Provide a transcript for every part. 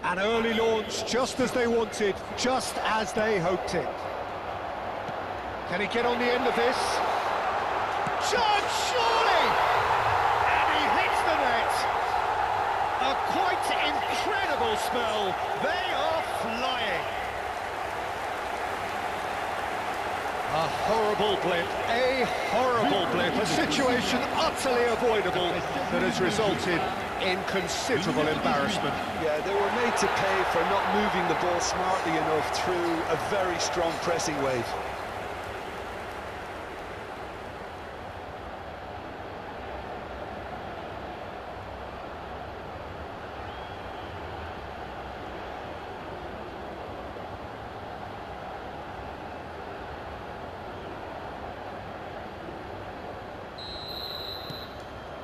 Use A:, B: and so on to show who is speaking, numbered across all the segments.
A: An early launch, just as they wanted, just as they hoped it. Can he get on the end of this? Shot, surely! And he hits the net! A quite incredible spell. They are flying. A horrible blip, a situation utterly avoidable that has resulted in considerable embarrassment.
B: Yeah, they were made to pay for not moving the ball smartly enough through a very strong pressing wave.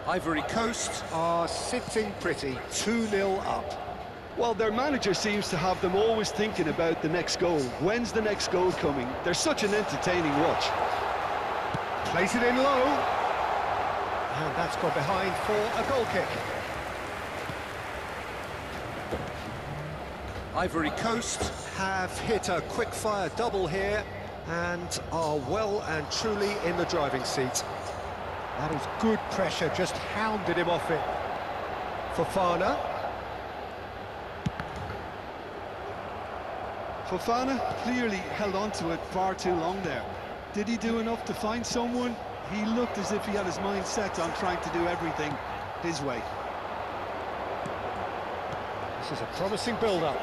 A: Ivory Coast are sitting pretty, 2-0 up.
B: Well, their manager seems to have them always thinking about the next goal. When's the next goal coming? They're such an entertaining watch.
A: Plays it in low. And that's gone behind for a goal kick. Ivory Coast have hit a quick-fire double here and are well and truly in the driving seat. That is good pressure, just hounded him off it. Fofana.
B: Fofana clearly held on to it far too long there. Did he do enough to find someone? He looked as if he had his mind set on trying to do everything his way.
A: This is a promising build-up.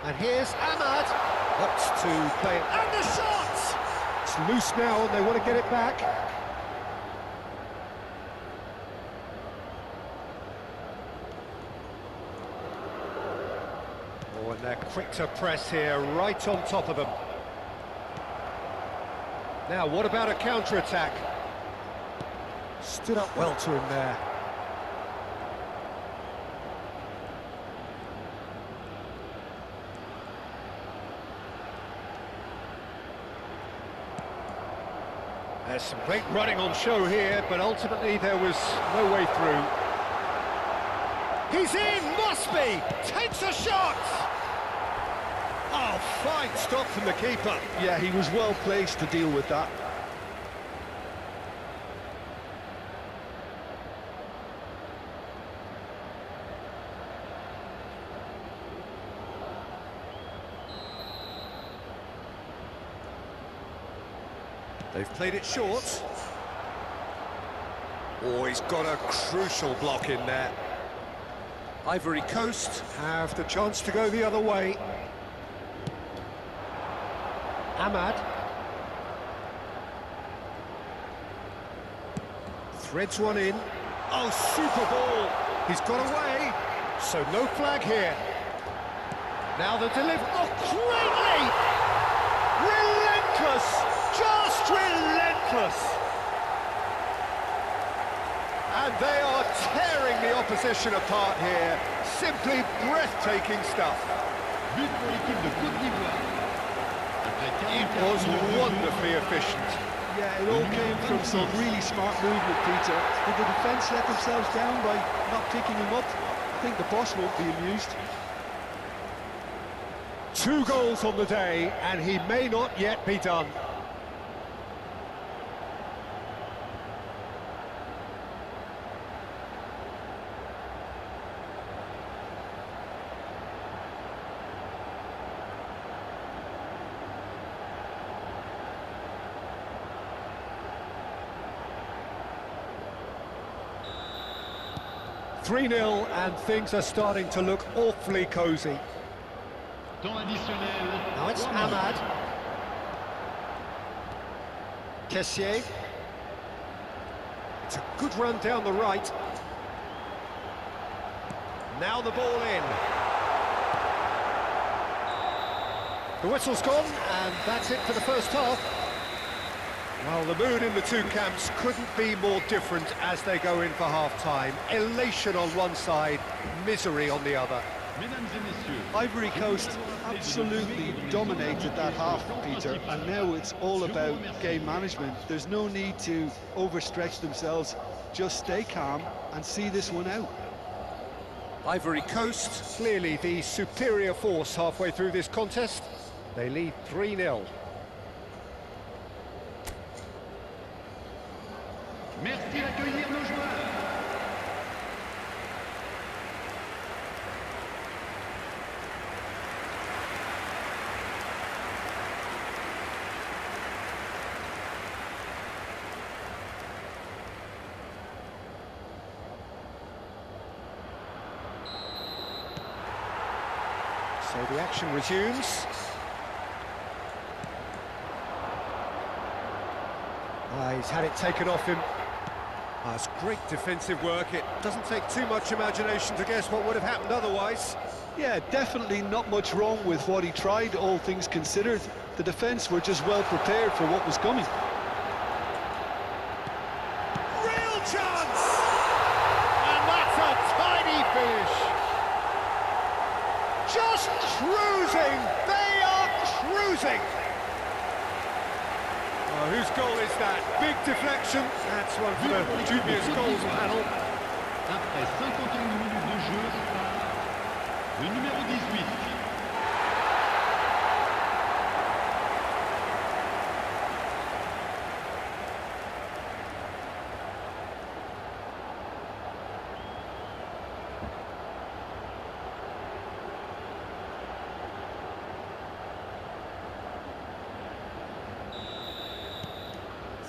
A: And here's Ahmad. Opts to play it. And the shot! It's loose now, and they want to get it back. Oh, and they're quick to press here, right on top of them. Now, what about a counter-attack? Stood up well to him there. There's some great running on show here, but ultimately there was no way through. He's in, must be! Takes a shot! Oh, fine stop from the keeper.
B: Yeah, he was well placed to deal with that.
A: They've played it short. Oh, he's got a crucial block in there. Ivory Coast have the chance to go the other way. Ahmad. Threads one in. Oh, super ball. He's got away. So no flag here. Now the delivery. Oh, great leap! Relentless! Just relentless! And they are tearing the opposition apart here. Simply breathtaking stuff. It was wonderfully efficient.
B: Yeah, it all came from some really smart movement, Peter. Did the defence let themselves down by not picking him up? I think the boss won't be amused.
A: 2 goals on the day, and he may not yet be done. (3-0) and things are starting to look awfully cosy. Now it's Ahmad. Kessié. It's a good run down the right. Now the ball in. The whistle's gone, and that's it for the first half. Well, the mood in the two camps couldn't be more different as they go in for half-time. Elation on one side, misery on the other.
B: Ivory Coast absolutely dominated that half, Peter, and now it's all about game management. There's no need to overstretch themselves. Just stay calm and see this one out.
A: Ivory Coast, clearly the superior force halfway through this contest. They lead 3-0.
C: Merci d'accueillir nos joueurs.
A: So the action resumes. He's had it taken off him. It's great defensive work. It doesn't take too much imagination to guess what would have happened otherwise.
B: Yeah, definitely not much wrong with what he tried, all things considered. The defence were just well prepared for what was coming.
A: Real chance! And that's a tiny finish. Just cruising! They are cruising! Oh, whose goal is that? Big deflection. That's one for the dubious goals panel.
C: Après 51 minutes de jeu, le numéro 18.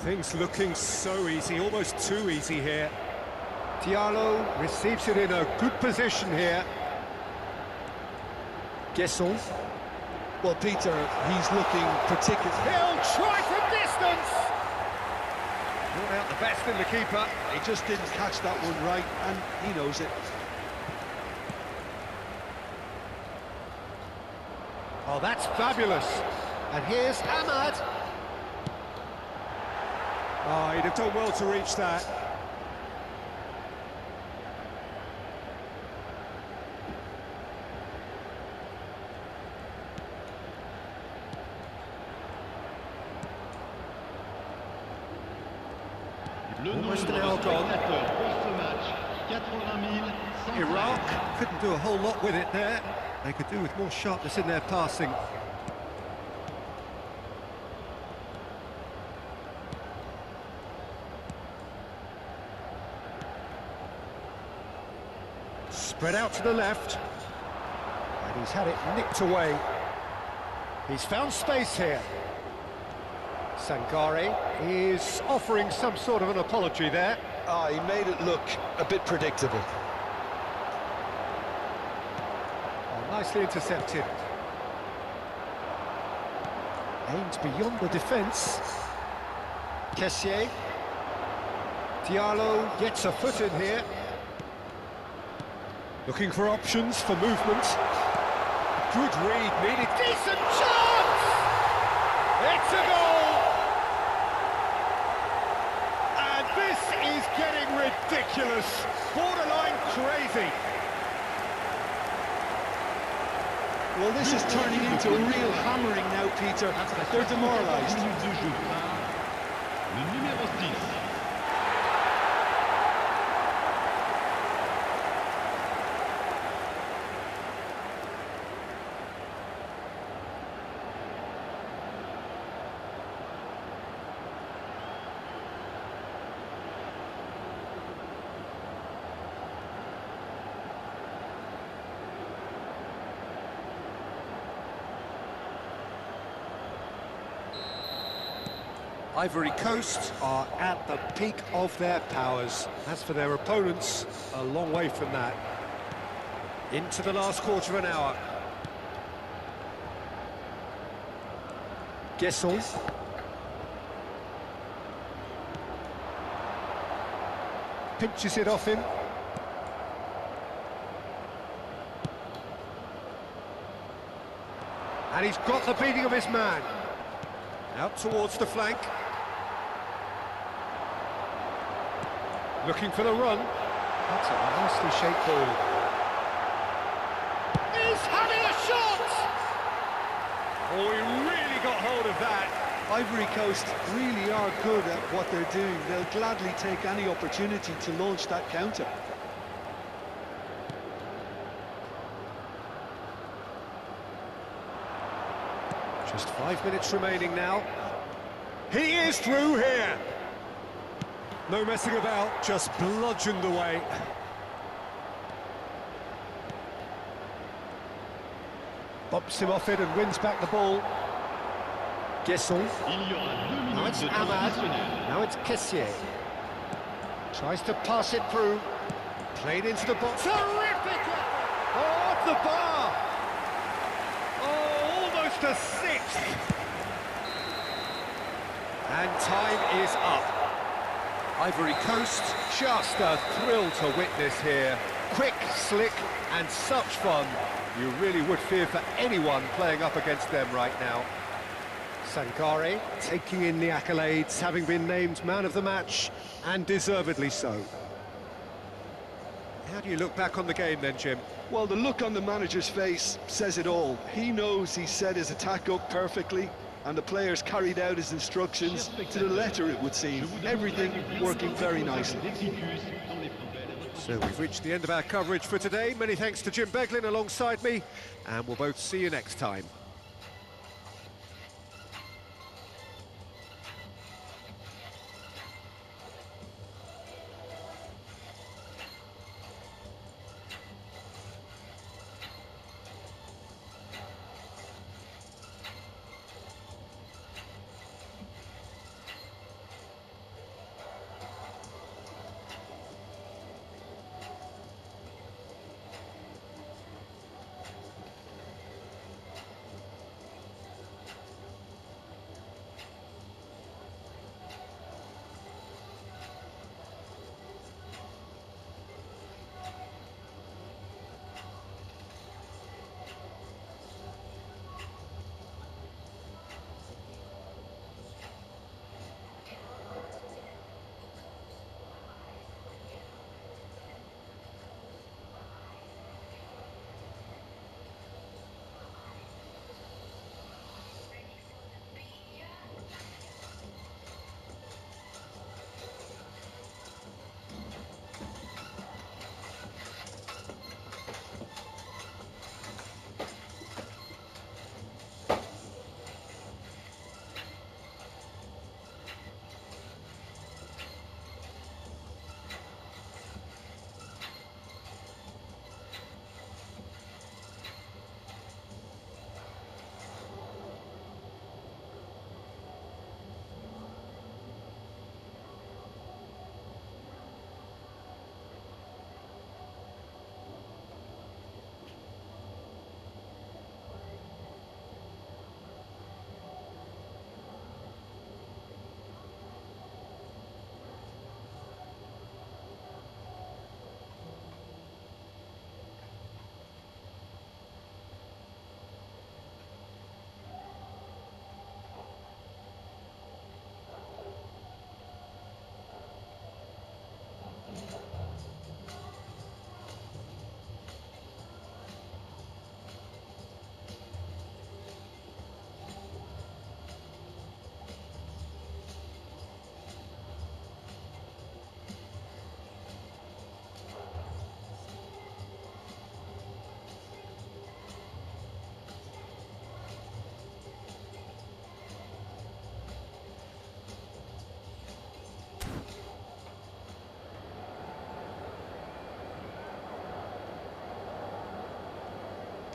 A: Things looking so easy, almost too easy here. Diallo receives it in a good position here. Guesson.
B: Well, Peter, he's looking particular.
A: He'll try from distance! Brought out the best in the keeper.
B: He just didn't catch that one right, and he knows it.
A: Oh, that's fabulous. And here's Ahmad. Oh, he'd have done well to reach that. Almost an hour gone. Iraq couldn't do a whole lot with it there. They could do with more sharpness in their passing. Spread out to the left, and he's had it nicked away. He's found space here. Sangare is offering some sort of an apology there.
B: He made it look a bit predictable.
A: Oh, nicely intercepted. Aimed beyond the defence. Kessié. Diallo gets a foot in here. Looking for options for movement. Good read, needed. Decent chance! It's a goal! And this is getting ridiculous. Borderline crazy.
B: Well, this is turning into a real hammering now, Peter. They're demoralised.
C: Le numéro 6.
A: Ivory Coast are at the peak of their powers. As for their opponents, a long way from that. Into the last quarter of an hour. Guesson. Pinches it off him. And he's got the beating of his man. Out towards the flank. Looking for the run. That's a nicely shaped ball. He's having a shot! Oh, he really got hold of that.
B: Ivory Coast really are good at what they're doing. They'll gladly take any opportunity to launch that counter.
A: 5 minutes remaining now. He is through here. No messing about, just bludgeoned away. Bumps him off it and wins back the ball. Guesson.
C: Il y aura 2
A: Now
C: minutes
A: it's
C: de temps
A: Ahmad.
C: additionnel.
A: Now it's Kessier. Tries to pass it through. Played into the box. Terrific! Oh, off the bar! Oh, almost a sixth! And time is up. Ivory Coast, just a thrill to witness here. Quick, slick, and such fun. You really would fear for anyone playing up against them right now. Sankare taking in the accolades, having been named man of the match, and deservedly so. How do you look back on the game then, Jim?
B: Well, the look on the manager's face says it all. He knows he set his attack up perfectly, and the players carried out his instructions to the letter, it would seem. Everything working very nicely.
A: So we've reached the end of our coverage for today. Many thanks to Jim Beglin alongside me, and we'll both see you next time.